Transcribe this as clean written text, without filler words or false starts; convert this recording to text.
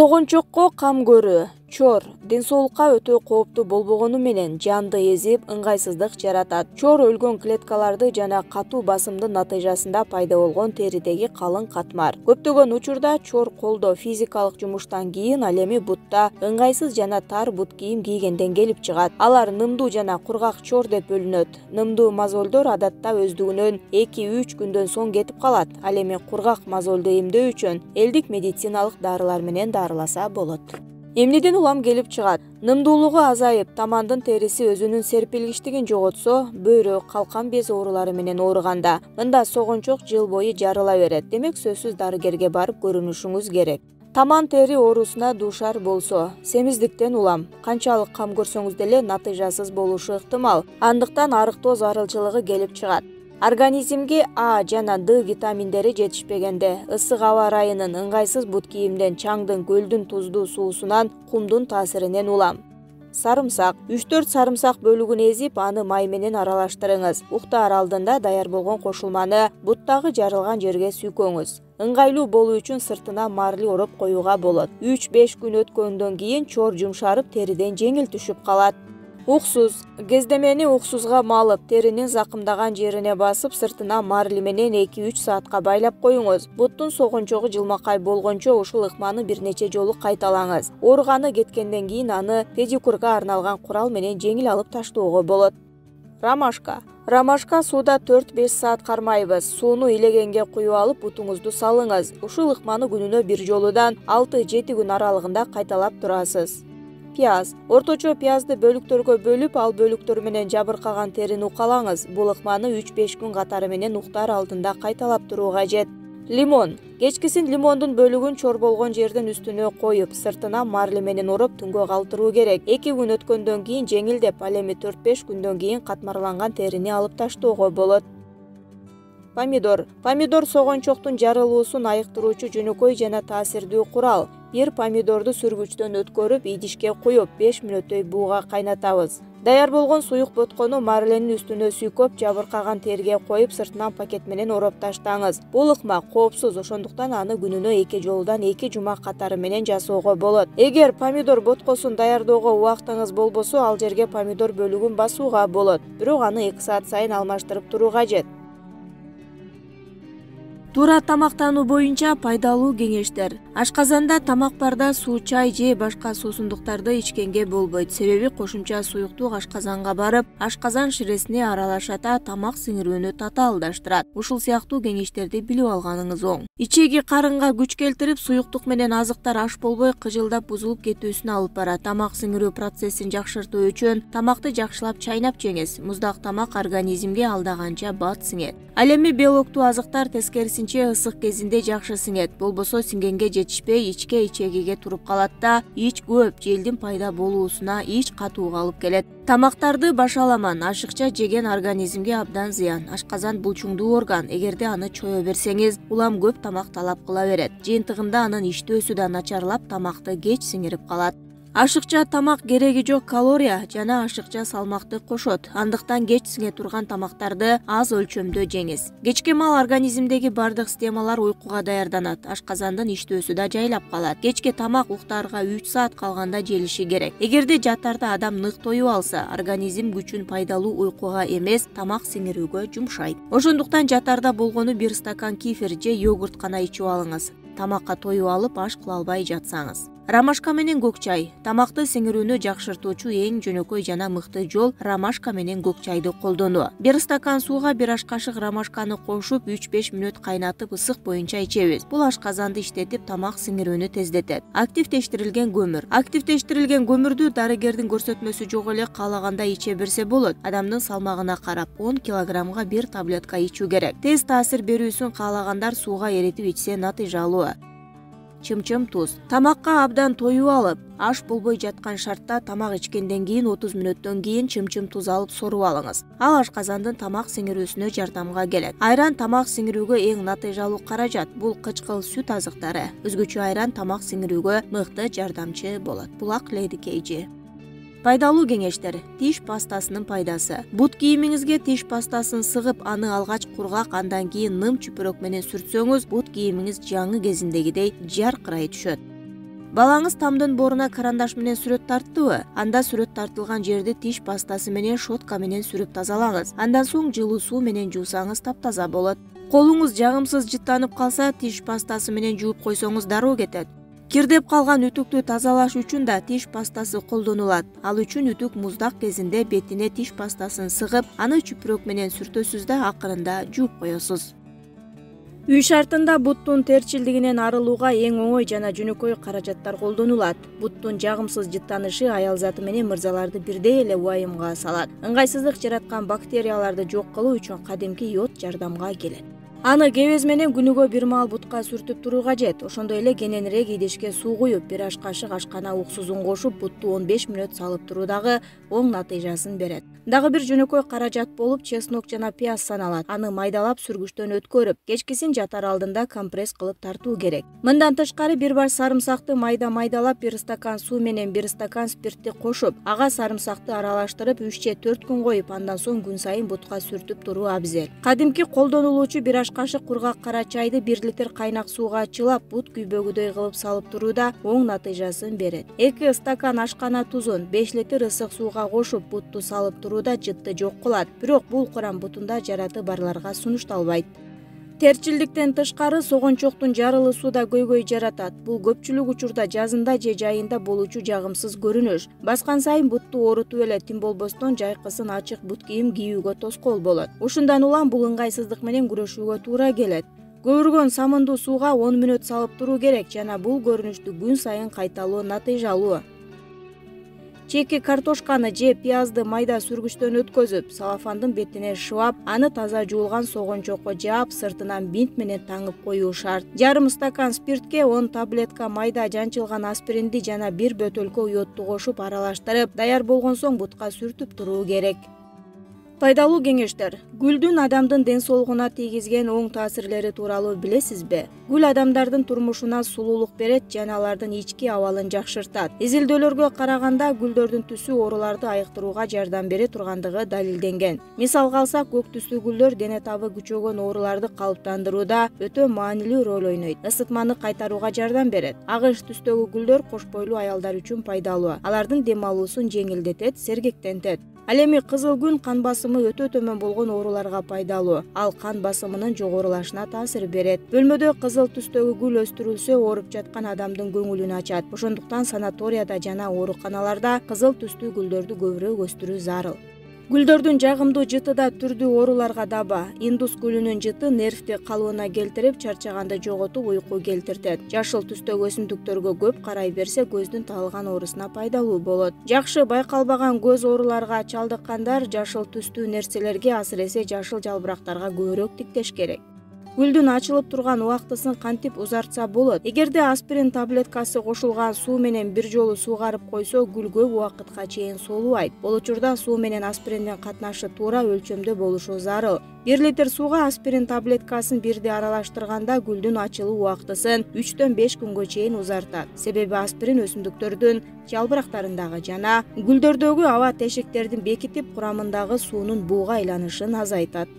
Согончокко кам көрүү, чор ден соолукка өтө кооптуу болбогону менен жанды эзип, ыңгайсыздык жаратат. Чор өлгөн клеткаларды жана катуу басымдын натыйжасында пайда болгон теридеги калың катмар. Көптөгөн учурда чор колдо физикалык жумуштан кийин, ал эми бутта ыңгайсыз жана тар бут кийим кийгенден келип чыгат. Алар нымдуу жана кургак чор деп бөлүнөт. Нымдуу мозолдор адатта өздүгүнөн 2-3 күндөн соң кетип калат. Ал эми кургак мозолду эмдөө үчүн элдик медициналык дарылар менен дарыласа болот. Эмнеден улам келип чыгат? Нымдуулугу азайып, тамандын териси өзүнүн серпилгичтигин жоготсо, бөйрө, калкан без оорулары менен ооруганда, мында согончок жыл бою жарыла берет. Демек, сөзсүз дарыгерге барып көрүнүшүңүз керек. Таман тери оорусуна дуушар болсо, семиздиктен улам, канчалык кам көрсөңүз деле натыйжасыз болушу ыктымал. Андыктан арыктоо зарылчылыгы келип чыгат. Организмге А жана Д витаминдери жетишпегенде, ысык аба ырайынын, ыңгайсыз бут кийимден, чаңдын, көлдүн туздуу суусунан, кумдун таасиринен улам. Сарымсак. 3-4 сарымсак бөлүгүн эзип, аны май менен аралаштырыңыз. Уктаар алдында даяр болгон кошулманы буттагы жарылган жерге сүйкөңүз. Ыңгайлуу болуу үчүн сыртына марли ороп коюуга болот. 3-5 күн өткөндөн кийин чор жумшарып, териден жеңил түшүп калат. Уксуз. Кездемени уксузга малып, теринин закымдаган жерине басып, сыртына марли менен 2-3 саатка байлап коюңуз. Буттун согончогу жылмакай болгончо ушул ыкманы бир нече жолу кайталаңыз. Ооруганы кеткенден кийин аны педикюрга арналган курал менен жеңил алып таштоого болот. Ромашка. Ромашка сууда 4-5 саат кармайбыз. Сууну илегенге куюп алып, бутуңузду салыңыз. Ушул ыкманы күнүнө бир жолудан 6-7 күн аралыгында кайталап турасыз. Пияз. Орточо пиязды бөлүктөргө бөлүп, ал бөлүктөр менен жабыркаган терини укалаңыз. Бул ыкманы 3-5 күн катары менен уктаар алдында кайталап туруу кажет. Лимон. Кечкисин лимондун бөлүгүн чор болгон жердин үстүнө коюп, сыртына марли менен ороп түнгө калтыруу керек. 2 күн өткөндөн кийин жеңилдеп, ал эми 4-5 күндөн кийин катмарланган терини алып таштоого болот. Помидор. Помидор согончоктун жарылуусун айыктыруучу жөнөкөй жана таасирдүү курал. Бир помидорду сүргүчтөн өткөрүп, идишке куюп, 5 мүнөттөй бууга кайнатабыз. Даяр болгон суюк боткону марленин үстүнө сүйкөп, жабыркаган терге коюп, сыртынан пакет менен ороп таштаңыз. Бул ыкма коопсуз, ошондуктан аны күнүнө 2 жолудан 2 жума катары менен жасоого болот. Эгер помидор боткосун даярдоого убактыңыз болбосо, ал жерге помидор бөлүгүн басууга болот. Бирок аны 2 саат сайын алмаштырып туруу кажет. Туура тамактануу боюнча пайдалуу кеңештер. Ашказанда тамак барда суу, чай же башка суусундуктарды ичкенге болбойт. Себеби кошумча суюктук ашказанга барып, ашказан ширесине аралашата, тамак сиңирүүнү татаалдаштырат. Ушул сыяктуу кеңештерди билип алганыңыз оң. Ичеги карынга күч келтирип, суюктук менен азыктар аш болбой кыжылдап бузулуп кетүүсүнө алып барат. Тамак сиңирүү процессин жакшыртуу үчүн тамакты жакшылап чайнап жеңиз. Муздак тамак организмге алдаганча бат сиңет. Ал эми белоктуу азыктар тескерисинче ысык кезинде жакшы сиңет. Болбосо сиңгенге жетишпей, ичке ичегиге туруп калат да, ич көп, желдин пайда болуусуна, ич катууга алып келет. Тамактарды башаламан, ашыкча жеген организмге абдан зыян. Ашказан булчуңдуу орган. Эгерде аны чое берсеңиз, улам көп тамак талап кыла берет. Жыйынтыгында анын иштөөсү да начарлап, тамакты кеч сиңирип калат. Ашыкча тамак кереги жок калория жана ашыкча салмакты кошот. Андыктан кеч сиңе турган тамактарды аз өлчөмдө жеңиз. Кечке мал организмдеги бардык системалар уйкуга даярданат. Ашказандын иштөөсү да жайлап калат. Кечке тамак уктаарга 3 саат калганда желиши керек. Эгерде жатарда адам нык тоюп алса, организм күчүн пайдалуу уйкуга эмес, тамак сиңирүүгө жумшайт. Ошондуктан жатарда болгону 1 стакан кефир же йогурт гана ичип алыңыз. Тамакка тоюп алып, аш кыла албай жатсаңыз. Ромашка менен көк чай. Тамакты сиңирүүнү жакшыртуучу эң жөнөкөй жана мыкты жол ромашка менен көк чайды колдонуу. 1 стакан сууга 1 аш кашык ромашканы кошуп, 3-5 мүнөт кайнатып, ысык боюнча ичебиз. Бул ашказанды иштетип, тамак сиңирүүнү тездетет. Активдештирилген көмүр. Активдештирилген көмүрдү дарыгердин көрсөтмөсү жок эле каалаганда иче берсе болот. Адамдын салмагына карап 10 килограммга 1 таблетка ичүү керек. Тез таасир берүүсүн каалагандар сууга эритип ичсе натыйжалуу. Чымчым туз. Тамакка абдан тоюп алып, аш болбой жаткан шартта тамак ичкенден кийин 30 мүнөттөн кийин чымчым туз алып соруп алыңыз. Ал ашказандын тамак сиңирүүсүнө жардамга келет. Айран тамак сиңирүүгө эң натыйжалуу каражат. Бул кычкыл сүт азыктары. Өзгөчө айран тамак сиңирүүгө мыкты жардамчы болот. Булак Lady KG. Пайдалуу кеңештер. Тиш пастасынын пайдасы. Бут кийимиңизге тиш пастасын сыгып, аны алгач кургак, андан кийин ным чүпүрөк менен сүртсөңүз, бут кийимиңиз жаңы кезиндегидей жаркырай түшөт. Балаңыз тамдын боруна карандаш менен сүрөт тарттыбы? Анда сүрөт тартылган жерди тиш пастасы менен шотка менен сүрүп тазалаңыз. Андан соң жылуу суу менен жуусаңыз таптаза болот. Колуңуз жагымсыз жыттанып калса, тиш пастасы менен жууп койсоңуз дароо кетет. Кирдеп калган үтүктү тазалаш үчүн да тиш пастасы колдонулат. Ал үчүн үтүк муздак кезинде бетине тиш пастасын сыгып, аны чүпүрөк менен сүртөсүз да акырында жууп коесуз. Үй шартында буттун терчилдигинен арылууга эң оңой жана жөнөкөй каражаттар колдонулат. Буттун жагымсыз жыттанышы аял заты менен мырзаларды бирдей эле убайымга салат. Ыңгайсыздык жараткан бактерияларды жок кылуу үчүн кадимки йод жардамга келет. Аны кебез менен күнүгө бир маал бутка сүртүп туруу кажет. Ошондой эле кененирээк идишке суу куюп, бир аш кашык ашкана уксузун кошуп, бутту 15 мүнөт салып туруу дагы оң натыйжасын берет. Дагы бир жөнөкөй каражат болуп чеснок жана пияз саналат. Аны майдалап сүргүчтөн өткөрүп, кечкисин жатар алдында компресс кылып тартуу керек. Мындан тышкары бир баш сарымсакты майдалап, бир стакан суу менен бир стакан спиртти кошуп, ага сарымсакты аралаштырып 3-4 күн коюп, андан соң күн сайын бутка сүртүп туруу абзел. Кадимки колдонулуучу бир аш кашык кургак кара чайды 1 литр кайнак сууга чылап, бут күйбөгүдөй кылып салып турууда оң натыйжасын берет. 2 стакан ашкана тузун 5 литр ысык сууга кошуп, бутту салып турууда жытты жок кылат. Бирок бул курам бутунда жараты барларга сунушталбайт. Терчилдиктен тышкары согончоктун жарылы сууда көйгөй жаратат. Бул көпчүлүк учурда жазында же жайында болуучу жагымсыз көрүнүш. Баскан сайын бутту оорутуп эле, тим болбостон жайкысын ачык бут кийим кийүүгө тоскоол болот. Ушундан улам бул ыңгайсыздык менен күрөшүүгө туура келет. Көбүргөн самындуу сууга 10 мүнөт салып туруу керек жана бул көрүнүштү күн сайын кайталоо натыйжалуу. Чеки картошканы же пиязды майда сүргүчтөн өткөзүп, салафандын бетине шыбап, аны таза жуулган согончокко жаап, сыртынан бинт менен таңып коюу шарт. Жарым стакан спиртке 10 таблетка майда жанчылган аспиринди жана 1 бөтөлкө йодду кошуп аралаштырып, даяр болгон соң бутка сүртүп туруу керек. Пайдалуу кеңештер. Гүлдүн адамдын ден соолугуна тийгизген оң таасирлери тууралуу билесизби? Гүл адамдардын турмушуна сулуулук берет жана алардын ички абалын жакшыртат. Изилдөөлөргө караганда гүлдөрдүн түсү ооруларды айыктырууга жардам бере тургандыгы далилденген. Мисалга алсак, көк түстүү гүлдөр дене табы күчөгөн ооруларды калыптандырууда өтө маанилүү роль ойнойт. Ысытманы кайтарууга жардам берет. Агыш түстөгү гүлдөр кош бойлуу аялдар үчүн пайдалуу. Алардын дем алуусун жеңилдетет, сергектентет. Ал эми кызыл күн кан басымы өтө төмөн болгон ооруларга пайдалуу. Ал кан басымынын жогорулашына таасир берет. Бөлмөдө кызыл түстөгү гүл өстүрүлсө, ооруп жаткан адамдын көңүлүн ачат. Ошондуктан санаторияда жана ооруканаларда кызыл түстүү гүлдөрдү көбүрөөк өстүрүү зарыл. Гүлдөрдүн жагымдуу жыты да түрдүү ооруларга даба. Индус гүлүнүн жыты нервти калыбына келтирип, чарчаганды жоготуп, уйку келтиртет. Жашыл түстөгү өсүмдүктөргө көп карай берсе, көздүн тагылган оорусуна пайдалуу болот. Жакшы байкалбаган көз ооруларга чалдыккандар жашыл түстүү нерселерге, асыресе жашыл жалбырактарга көбүрөөк тиктеш керек. Гүлдүн ачылып турган убактысын кантип узартса болот? Эгерде аспирин таблеткасы кошулган суу менен бир жолу суугарып койсо, гүл көп убакытка чейин соолубайт. Бул учурда суу менен аспириндин катнашы туура өлчөмдө болушу зарыл. 1 литр сууга аспирин таблеткасын бирде аралаштырганда гүлдүн ачылуу убактысын 3-5 күнгө чейин узартат. Себеби аспирин өсүмдүктөрдүн жалбырактарындагы жана гүлдөрдөгү аба тешектердин бекитип, курамындагы суунун бууга айланышын азайтат.